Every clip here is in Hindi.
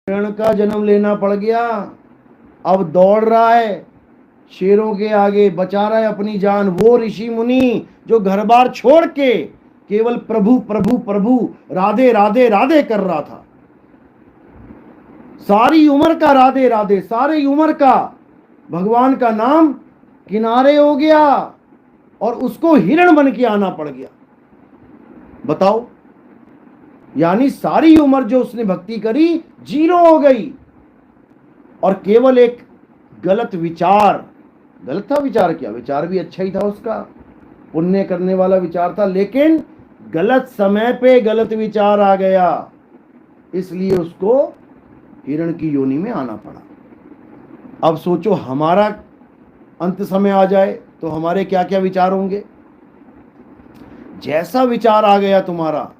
हिरण का जन्म लेना पड़ गया। अब दौड़ रहा है शेरों के आगे, बचा रहा है अपनी जान। वो ऋषि मुनि जो घर बार छोड़ के केवल प्रभु प्रभु प्रभु, राधे राधे राधे कर रहा था, सारी उम्र का राधे राधे, सारी उम्र का भगवान का नाम किनारे हो गया और उसको हिरण बन के आना पड़ गया। बताओ, यानी सारी उम्र जो उसने भक्ति करी जीरो हो गई। और केवल एक गलत विचार, गलत था विचार, क्या विचार भी अच्छा ही था उसका, पुण्य करने वाला विचार था, लेकिन गलत समय पे गलत विचार आ गया, इसलिए उसको हिरण की योनि में आना पड़ा। अब सोचो हमारा अंत समय आ जाए तो हमारे क्या क्या विचार होंगे। जैसा विचार आ गया तुम्हारा,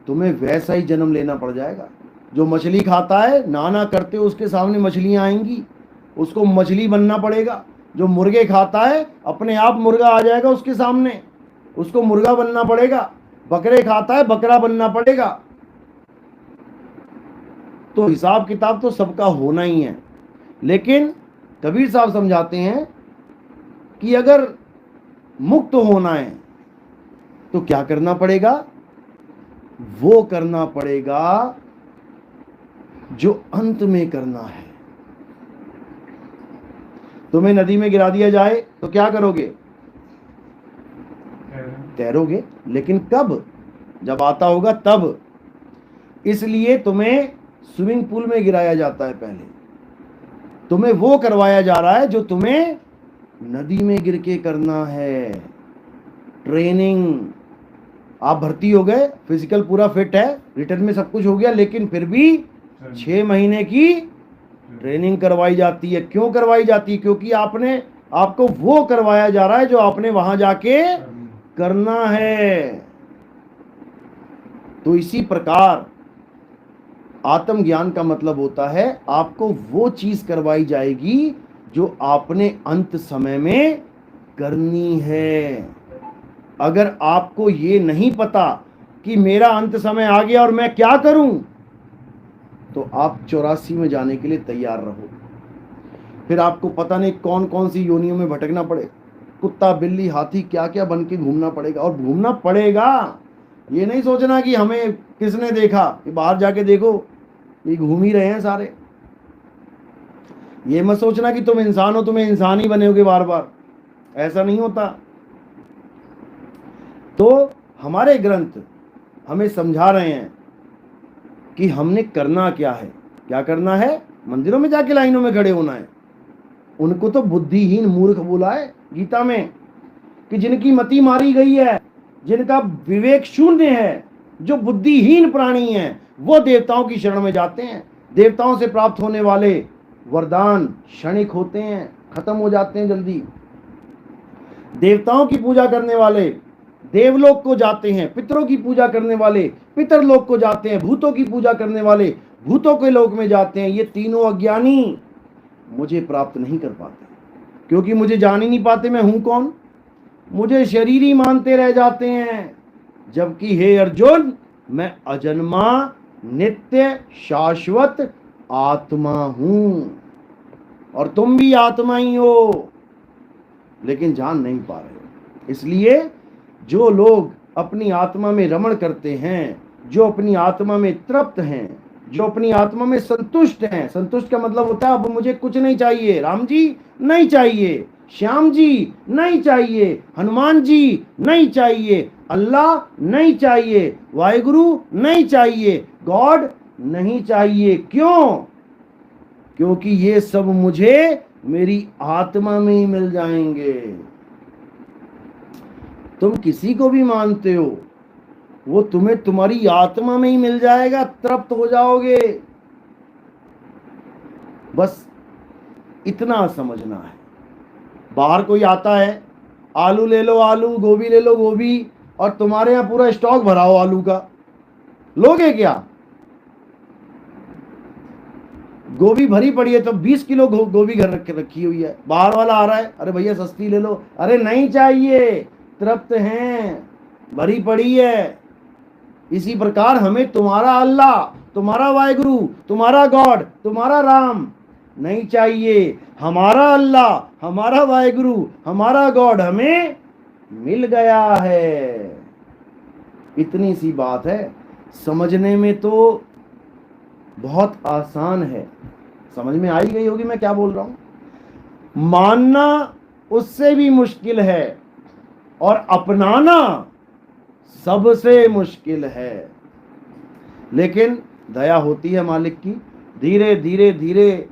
तुम्हें वैसा ही जन्म लेना पड़ जाएगा। जो मछली खाता है, नाना करते उसके सामने मछलियां आएंगी, उसको मछली बनना पड़ेगा। जो मुर्गे खाता है, अपने आप मुर्गा आ जाएगा उसके सामने, उसको मुर्गा बनना पड़ेगा। बकरे खाता है, बकरा बनना पड़ेगा। तो हिसाब किताब तो सबका होना ही है। लेकिन कबीर साहब समझाते हैं कि अगर मुक्त होना है तो क्या करना पड़ेगा? वो करना पड़ेगा जो अंत में करना है। तुम्हें नदी में गिरा दिया जाए तो क्या करोगे? तैरोगे। लेकिन कब? जब आता होगा तब। इसलिए तुम्हें स्विमिंग पूल में गिराया जाता है पहले, तुम्हें वो करवाया जा रहा है जो तुम्हें नदी में गिर के करना है। ट्रेनिंग, आप भर्ती हो गए, फिजिकल पूरा फिट है, रिटर्न में सब कुछ हो गया, लेकिन फिर भी 6 महीने की ट्रेनिंग करवाई जाती है। क्यों करवाई जाती है? क्योंकि आपको वो करवाया जा रहा है जो आपने वहां जाके करना है। तो इसी प्रकार आत्मज्ञान का मतलब होता है आपको वो चीज करवाई जाएगी जो आपने अंत समय में करनी है। अगर आपको ये नहीं पता कि मेरा अंत समय आ गया और मैं क्या करूं, तो आप 84 में जाने के लिए तैयार रहो। फिर आपको पता नहीं कौन कौन सी योनियों में भटकना पड़े, कुत्ता बिल्ली हाथी क्या क्या बन के घूमना पड़ेगा। और घूमना पड़ेगा, ये नहीं सोचना कि हमें किसने देखा, कि बाहर जाके देखो ये घूम ही रहे हैं सारे। ये मत सोचना कि तुम इंसान हो, तुम्हें इंसान ही बने होगे बार बार, ऐसा नहीं होता। तो हमारे ग्रंथ हमें समझा रहे हैं कि हमने करना क्या है। क्या करना है? मंदिरों में जाके लाइनों में खड़े होना है। उनको तो बुद्धिहीन मूर्ख बोला है गीता में, कि जिनकी मति मारी गई है, जिनका विवेक शून्य है, जो बुद्धिहीन प्राणी हैं, वो देवताओं की शरण में जाते हैं। देवताओं से प्राप्त होने वाले वरदान क्षणिक होते हैं, खत्म हो जाते हैं जल्दी। देवताओं की पूजा करने वाले देवलोक को जाते हैं, पितरों की पूजा करने वाले पितरलोक को जाते हैं, भूतों की पूजा करने वाले भूतों के लोक में जाते हैं। ये तीनों अज्ञानी मुझे प्राप्त नहीं कर पाते, क्योंकि मुझे जान ही नहीं पाते मैं हूं कौन। मुझे शरीर ही मानते रह जाते हैं, जबकि हे अर्जुन, मैं अजन्मा नित्य शाश्वत आत्मा हूं, और तुम भी आत्मा ही हो, लेकिन जान नहीं पा रहे हो। इसलिए जो लोग अपनी आत्मा में रमण करते हैं, जो अपनी आत्मा में तृप्त हैं, जो अपनी आत्मा में संतुष्ट हैं, संतुष्ट का मतलब होता है अब मुझे कुछ नहीं चाहिए, राम जी नहीं चाहिए, श्याम जी नहीं चाहिए, हनुमान जी नहीं चाहिए, अल्लाह नहीं चाहिए, वाहिगुरु नहीं चाहिए, गॉड नहीं चाहिए। क्यों? क्योंकि ये सब मुझे मेरी आत्मा में ही मिल जाएंगे। तुम किसी को भी मानते हो, वो तुम्हें तुम्हारी आत्मा में ही मिल जाएगा, तृप्त हो जाओगे। बस इतना समझना है। बाहर कोई आता है, आलू ले लो आलू, गोभी ले लो गोभी, और तुम्हारे यहाँ पूरा स्टॉक भरा हो आलू का, लोगे क्या? गोभी भरी पड़ी है तो 20 किलो गोभी घर रखी हुई है, बाहर वाला आ रहा है, अरे भैया सस्ती ले लो, अरे नहीं चाहिए, तृप्त हैं, भरी पड़ी है। इसी प्रकार हमें तुम्हारा अल्लाह, तुम्हारा वाहिगुरु, तुम्हारा गॉड, तुम्हारा राम नहीं चाहिए। हमारा अल्लाह, हमारा वाहिगुरु, हमारा गॉड हमें मिल गया है। इतनी सी बात है, समझने में तो बहुत आसान है। समझ में आई गई होगी मैं क्या बोल रहा हूं। मानना उससे भी मुश्किल है और अपनाना सबसे मुश्किल है। लेकिन दया होती है मालिक की, धीरे धीरे धीरे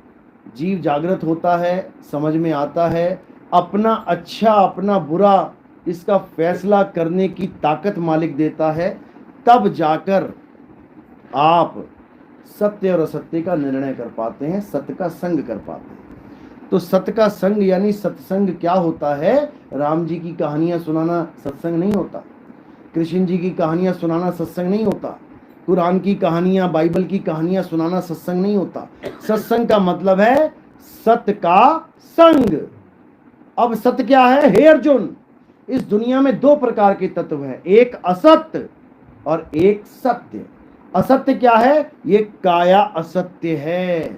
जीव जागृत होता है, समझ में आता है, अपना अच्छा अपना बुरा इसका फैसला करने की ताकत मालिक देता है। तब जाकर आप सत्य और असत्य का निर्णय कर पाते हैं, सत्य का संग कर पाते हैं। तो सत्य का संग यानी सत्संग क्या होता है? राम जी की कहानियां सुनाना सत्संग नहीं होता, कृष्ण जी की कहानियां सुनाना सत्संग नहीं होता, कुरान की कहानियां, बाइबल की कहानियां सुनाना सत्संग नहीं होता। सत्संग का मतलब है सत्य का संग। अब सत्य क्या है? हे अर्जुन, इस दुनिया में दो प्रकार के तत्व हैं, एक असत्य और एक सत्य। असत्य क्या है? ये काया असत्य है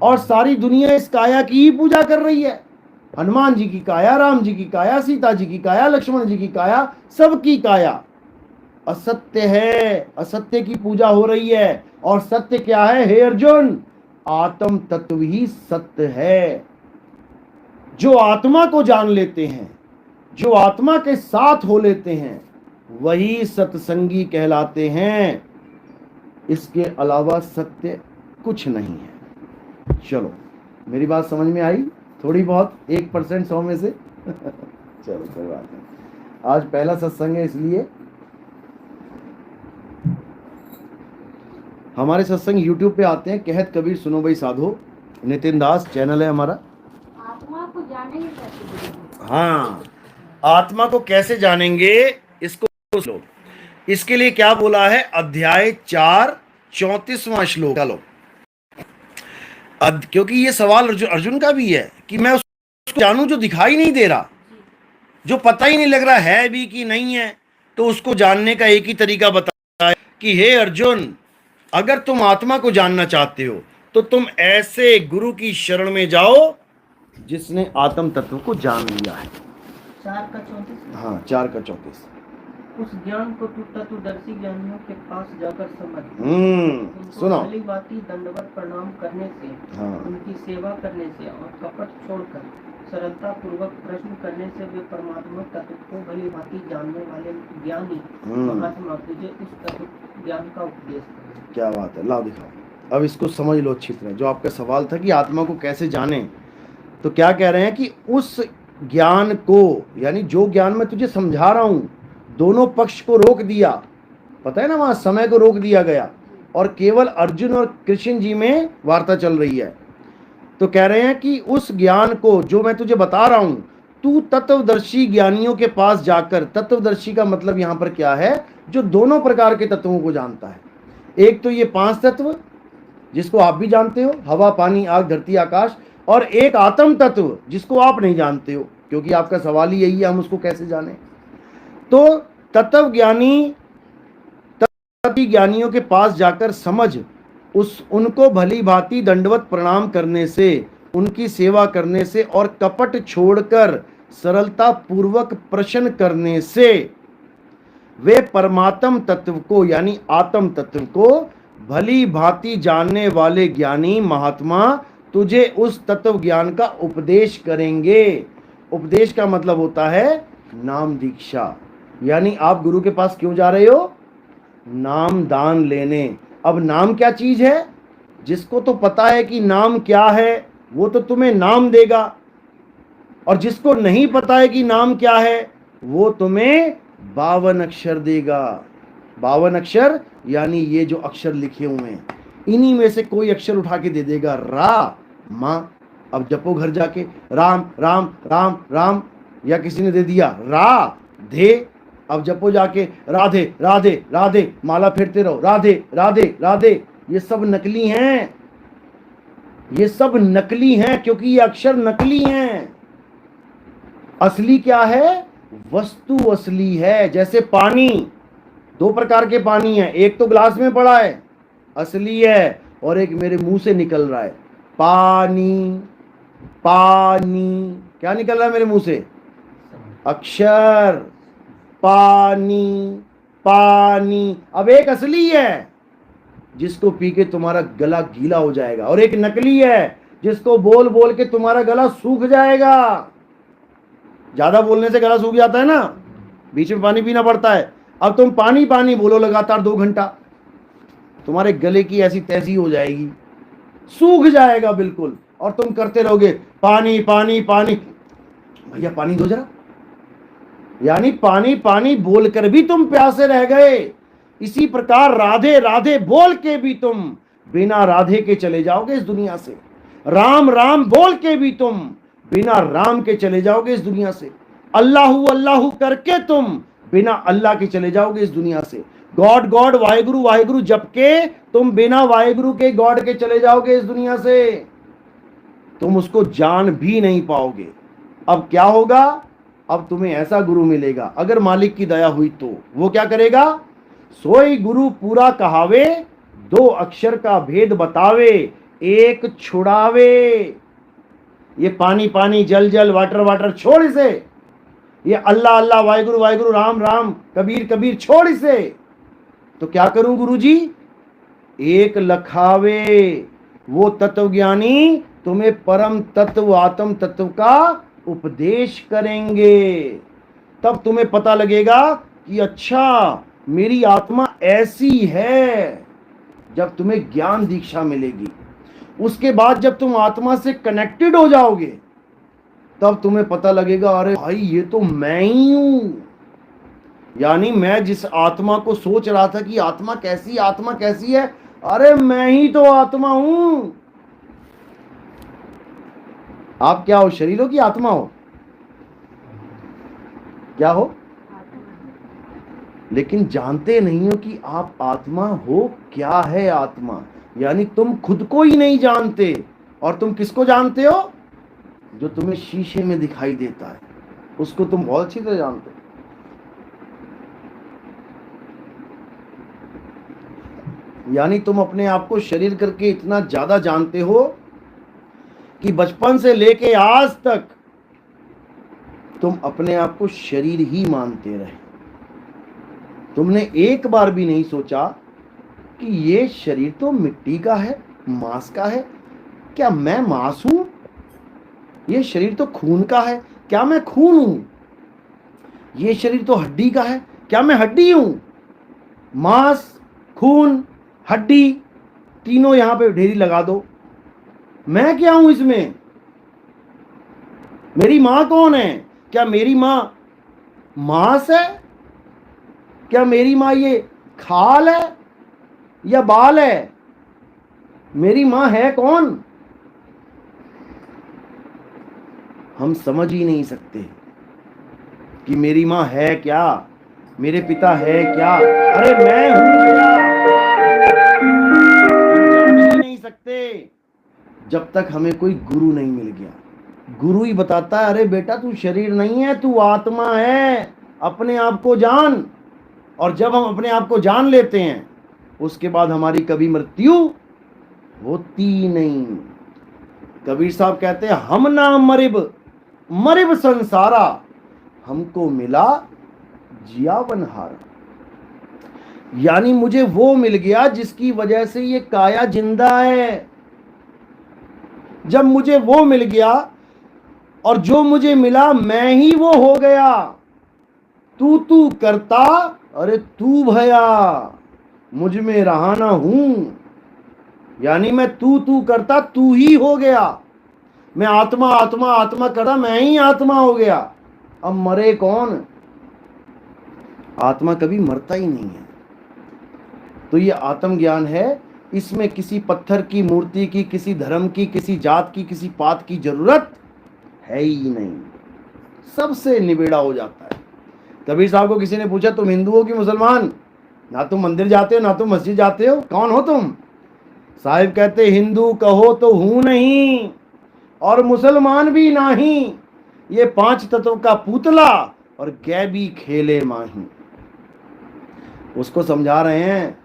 और सारी दुनिया इस काया की ही पूजा कर रही है। हनुमान जी की काया, राम जी की काया, सीता जी की काया, लक्ष्मण जी की काया, सबकी काया असत्य है, असत्य की पूजा हो रही है। और सत्य क्या है? हे अर्जुन, आत्म तत्व ही सत्य है। जो आत्मा को जान लेते हैं, जो आत्मा के साथ हो लेते हैं, वही सत्संगी कहलाते हैं। इसके अलावा सत्य कुछ नहीं है। चलो, मेरी बात समझ में आई थोड़ी बहुत? 1% 100 में से चलो कोई बात नहीं, आज पहला सत्संग है इसलिए। हमारे सत्संग YouTube पे आते हैं, कहत कबीर सुनो भाई साधो, नितिन दास चैनल है हमारा। आत्मा को जानेंगे कैसे? हाँ, आत्मा को कैसे जानेंगे इसको लो। इसके लिए क्या बोला है? अध्याय 4 34वां श्लोक। चलो, क्योंकि ये सवाल अर्जुन का भी है कि मैं उसको जानूं जो दिखाई नहीं दे रहा, जो पता ही नहीं लग रहा है भी कि नहीं है। तो उसको जानने का एक ही तरीका बताया कि हे अर्जुन, अगर तुम आत्मा को जानना चाहते हो तो तुम ऐसे गुरु की शरण में जाओ जिसने आत्म तत्व को जान लिया है। 4:34। हाँ, 4:34। उस ज्ञान को तू तत्वदर्शी ज्ञानियों के पास जाकर समझ। सुनो, भली भांति दंडवत प्रणाम करने से, हाँ, उनकी सेवा करने से और कपट छोड़कर सरलता पूर्वक प्रश्न करने से वे परमात्मा तत्व को भली भांति जानने वाले ज्ञानी महात्मा तुझे उस तत्व ज्ञान का उपदेश करें। क्या बात है, लाओ दिखाओ। अब इसको समझ लो अच्छी तरह। जो आपका सवाल था कि आत्मा को कैसे जाने, तो क्या कह रहे हैं कि उस ज्ञान को, यानी जो ज्ञान मैं तुझे समझा रहा हूं, दोनों पक्ष को रोक दिया। पता है ना, वहां समय को रोक दिया गया और केवल अर्जुन और कृष्ण जी में वार्ता चल रही है। तो कह रहे हैं कि उस ज्ञान को जो मैं तुझे बता रहा हूं, तू तत्वदर्शी ज्ञानियों के पास जाकर, तत्वदर्शी का मतलब यहां पर क्या है? जो दोनों प्रकार के तत्वों को जानता है। एक तो ये 5 तत्व जिसको आप भी जानते हो, हवा, पानी, आग, धरती, आकाश, और एक आत्म तत्व जिसको आप नहीं जानते हो, क्योंकि आपका सवाल ही यही है, हम उसको कैसे जाने। तो तत्व ज्ञानी, तत्व ज्ञानियों के पास जाकर समझ, उनको भली भांति दंडवत प्रणाम करने से, उनकी सेवा करने से और कपट छोड़कर सरलता पूर्वक प्रश्न करने से वे परमात्म तत्व को, यानी आत्म तत्व को भली भांति जानने वाले ज्ञानी महात्मा तुझे उस तत्व ज्ञान का उपदेश करेंगे। उपदेश का मतलब होता है नाम दीक्षा। यानी आप गुरु के पास क्यों जा रहे हो? नाम दान लेने। अब नाम क्या चीज है? जिसको तो पता है कि नाम क्या है वो तो तुम्हें नाम देगा, और जिसको नहीं पता है कि नाम क्या है वो तुम्हें 52 अक्षर देगा। 52 अक्षर यानी ये जो अक्षर लिखे हुए हैं, इन्हीं में से कोई अक्षर उठा के दे देगा। रा, मां। अब जपो घर जाके, राम राम राम राम, या किसी ने दे दिया रा धे। अब जपो जाके, राधे राधे राधे, माला फेरते रहो, राधे राधे राधे। ये सब नकली हैं, ये सब नकली हैं, क्योंकि ये अक्षर नकली हैं। असली क्या है? वस्तु असली है। जैसे पानी, दो प्रकार के पानी है, एक तो ग्लास में पड़ा है असली है, और एक मेरे मुंह से निकल रहा है पानी। पानी क्या निकल रहा है मेरे मुंह से? अक्षर। पानी पानी। अब एक असली है जिसको पी के तुम्हारा गला गीला हो जाएगा, और एक नकली है जिसको बोल बोल के तुम्हारा गला सूख जाएगा। ज्यादा बोलने से गला सूख जाता है ना, बीच में पानी पीना पड़ता है। अब तुम पानी पानी बोलो लगातार 2 घंटा, तुम्हारे गले की ऐसी तैसी हो जाएगी, सूख जाएगा बिल्कुल, और तुम करते रहोगे पानी पानी पानी। भैया पानी दो जरा, यानी पानी पानी बोलकर भी तुम प्यासे रह गए। इसी प्रकार राधे राधे बोल के भी तुम बिना राधे के चले जाओगे इस दुनिया से। राम राम बोल के भी तुम बिना राम के चले जाओगे इस दुनिया से। अल्लाहू अल्लाहू करके तुम बिना अल्लाह के चले जाओगे इस दुनिया से। गॉड गॉड वाहेगुरु वाहेगुरु जप के तुम बिना वाहेगुरु के गॉड के चले जाओगे इस दुनिया से। तुम उसको जान भी नहीं पाओगे। अब क्या होगा? अब तुम्हें ऐसा गुरु मिलेगा, अगर मालिक की दया हुई तो वो क्या करेगा? सोई गुरु पूरा कहावे, 2 अक्षर का भेद बतावे, एक छुड़ावे। ये पानी पानी जल जल वाटर वाटर छोड़ इसे। ये अल्लाह अल्लाह वाहेगुरु वाहेगुरु राम राम कबीर कबीर छोड़ इसे। तो क्या करूं गुरुजी? एक लखावे। वो तत्वज्ञानी तुम्हें परम तत्व आत्म तत्व का उपदेश करेंगे। तब तुम्हें पता लगेगा कि अच्छा मेरी आत्मा ऐसी है। जब तुम्हें ज्ञान दीक्षा मिलेगी, उसके बाद जब तुम आत्मा से कनेक्टेड हो जाओगे, तब तुम्हें पता लगेगा अरे भाई ये तो मैं ही हूं। यानी मैं जिस आत्मा को सोच रहा था कि आत्मा कैसी है, अरे मैं ही तो आत्मा हूं। आप क्या हो? शरीर हो कि आत्मा हो? क्या हो? लेकिन जानते नहीं हो कि आप आत्मा हो। क्या है आत्मा? यानी तुम खुद को ही नहीं जानते। और तुम किसको जानते हो? जो तुम्हें शीशे में दिखाई देता है, उसको तुम बहुत अच्छी तरह जानते हो। यानी तुम अपने आप को शरीर करके इतना ज्यादा जानते हो कि बचपन से लेके आज तक तुम अपने आप को शरीर ही मानते रहे। तुमने एक बार भी नहीं सोचा कि ये शरीर तो मिट्टी का है, मांस का है, क्या मैं मांस हूं? ये शरीर तो खून का है, क्या मैं खून हूं? ये शरीर तो हड्डी का है, क्या मैं हड्डी हूं? मांस, खून, हड्डी, तीनों यहां पे ढेरी लगा दो, मैं क्या हूं इसमें? मेरी मां कौन है? क्या मेरी मां मांस है? क्या मेरी मां ये खाल है या बाल है? मेरी मां है कौन? हम समझ ही नहीं सकते कि मेरी मां है क्या, मेरे पिता है क्या, अरे मैं हूं क्या? हम जान ही नहीं सकते जब तक हमें कोई गुरु नहीं मिल गया। गुरु ही बताता है अरे बेटा तू शरीर नहीं है, तू आत्मा है, अपने आप को जान। और जब हम अपने आप को जान लेते हैं, उसके बाद हमारी कभी मृत्यु होती नहीं। कबीर साहब कहते हैं हम ना मरिब मरिब संसारा, हमको मिला जियावनहारा। यानी मुझे वो मिल गया जिसकी वजह से ये काया जिंदा है। जब मुझे वो मिल गया और जो मुझे मिला मैं ही वो हो गया। तू करता अरे तू भया, मुझ में रहा ना हूं। यानी मैं तू करता तू ही हो गया। मैं आत्मा आत्मा आत्मा करता मैं ही आत्मा हो गया। अब मरे कौन? आत्मा कभी मरता ही नहीं है। तो ये आत्मज्ञान है। इसमें किसी पत्थर की मूर्ति की, किसी धर्म की, किसी जात की, किसी पात की जरूरत है ही नहीं। सबसे निबेड़ा हो जाता है। कबीर साहब को किसी ने पूछा तुम हिंदू हो कि मुसलमान? ना तुम मंदिर जाते हो ना तुम मस्जिद जाते हो, कौन हो तुम? साहिब कहते हिंदू कहो तो हूं नहीं और मुसलमान भी नहीं, ये 5 तत्व का पुतला और गैबी खेले माही। उसको समझा रहे हैं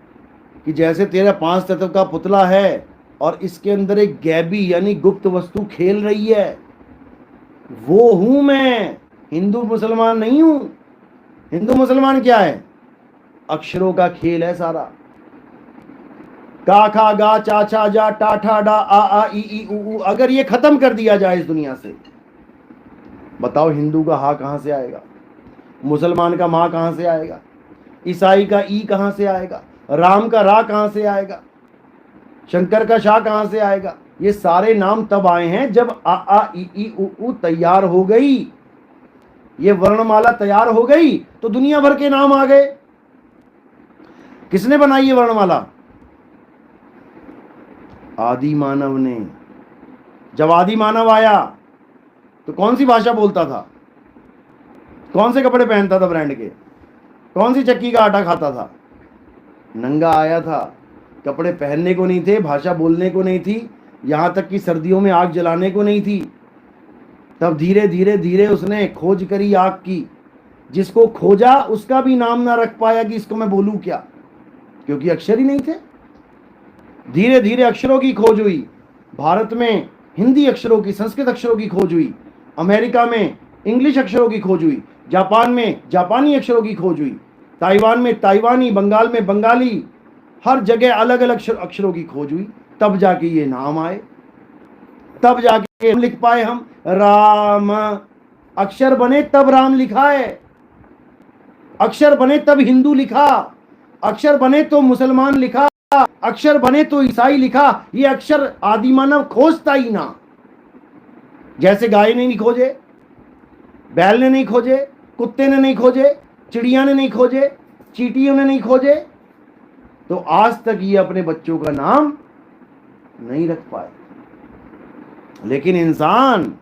कि जैसे तेरा 5 तत्व का पुतला है और इसके अंदर एक गैबी यानी गुप्त वस्तु खेल रही है, वो हूं मैं, हिंदू मुसलमान नहीं हूं। हिंदू मुसलमान क्या है? अक्षरों का खेल है सारा। का खा गा चा छा जा टा ठा डा आ ई ई उ अगर ये खत्म कर दिया जाए इस दुनिया से, बताओ हिंदू का हा कहां से आएगा, मुसलमान का मां कहां से आएगा, ईसाई का ई कहां से आएगा, राम का रा कहां से आएगा, शंकर का शाह कहां से आएगा? ये सारे नाम तब आए हैं जब आ ई उ तैयार हो गई, ये वर्णमाला तैयार हो गई तो दुनिया भर के नाम आ गए। किसने बनाई ये वर्णमाला? आदि मानव ने। जब आदि मानव आया तो कौन सी भाषा बोलता था? कौन से कपड़े पहनता था ब्रांड के? कौन सी चक्की का आटा खाता था? नंगा आया था, कपड़े पहनने को नहीं थे, भाषा बोलने को नहीं थी, यहां तक कि सर्दियों में आग जलाने को नहीं थी। तब धीरे धीरे धीरे उसने खोज करी आग की। जिसको खोजा उसका भी नाम ना रख पाया कि इसको मैं बोलूं क्या, क्योंकि अक्षर ही नहीं थे। धीरे धीरे अक्षरों की खोज हुई। भारत में हिंदी अक्षरों की, संस्कृत अक्षरों की खोज हुई, अमेरिका में इंग्लिश अक्षरों की खोज हुई, जापान में जापानी अक्षरों की खोज हुई, ताइवान में ताइवानी, बंगाल में बंगाली, हर जगह अलग अलग अक्षरों की खोज हुई। तब जाके ये नाम आए, तब जाके हम लिख पाए हम राम। अक्षर बने तब राम लिखा है, अक्षर बने तब हिंदू लिखा, अक्षर बने तो मुसलमान लिखा, अक्षर बने तो ईसाई लिखा। ये अक्षर आदिमानव खोजता ही ना। जैसे गाय ने नहीं खोजे, बैल ने नहीं खोजे, कुत्ते ने नहीं खोजे, चिड़िया ने नहीं खोजे, चींटियों ने नहीं खोजे, तो आज तक ये अपने बच्चों का नाम नहीं रख पाए। लेकिन इंसान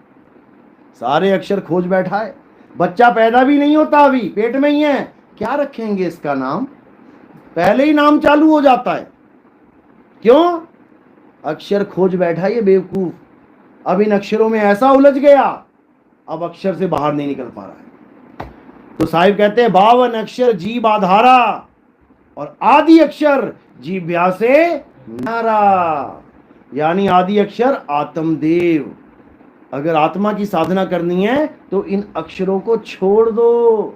सारे अक्षर खोज बैठा है। बच्चा पैदा भी नहीं होता, अभी पेट में ही है, क्या रखेंगे इसका नाम, पहले ही नाम चालू हो जाता है। क्यों? अक्षर खोज बैठा ये बेवकूफ। अब इन अक्षरों में ऐसा उलझ गया, अब अक्षर से बाहर नहीं निकल पा रहा है। तो साहिब कहते हैं 52 अक्षर जीव आधारा और आदि अक्षर जीव्या से नारा, यानी आदि अक्षर आत्मदेव। अगर आत्मा की साधना करनी है तो इन अक्षरों को छोड़ दो,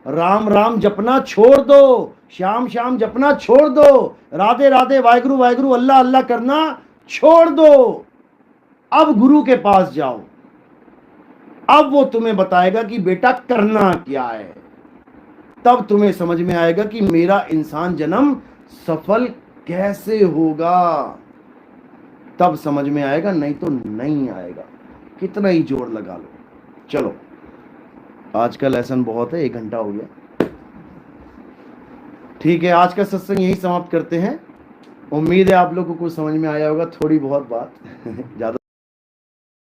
राम राम जपना छोड़ दो, श्याम श्याम जपना छोड़ दो, राधे राधे वाहिगुरु वाहिगुरु अल्लाह अल्लाह करना छोड़ दो। अब गुरु के पास जाओ, अब वो तुम्हें बताएगा कि बेटा करना क्या है। तब तुम्हें समझ में आएगा कि मेरा इंसान जन्म सफल कैसे होगा। तब समझ में आएगा, नहीं तो नहीं आएगा, कितना ही जोर लगा लो। चलो, आज का लेसन बहुत है, 1 घंटा हो गया। ठीक है, आज का सत्संग यही समाप्त करते हैं। उम्मीद है आप लोगों को कुछ समझ में आया होगा, थोड़ी बहुत बात ज्यादा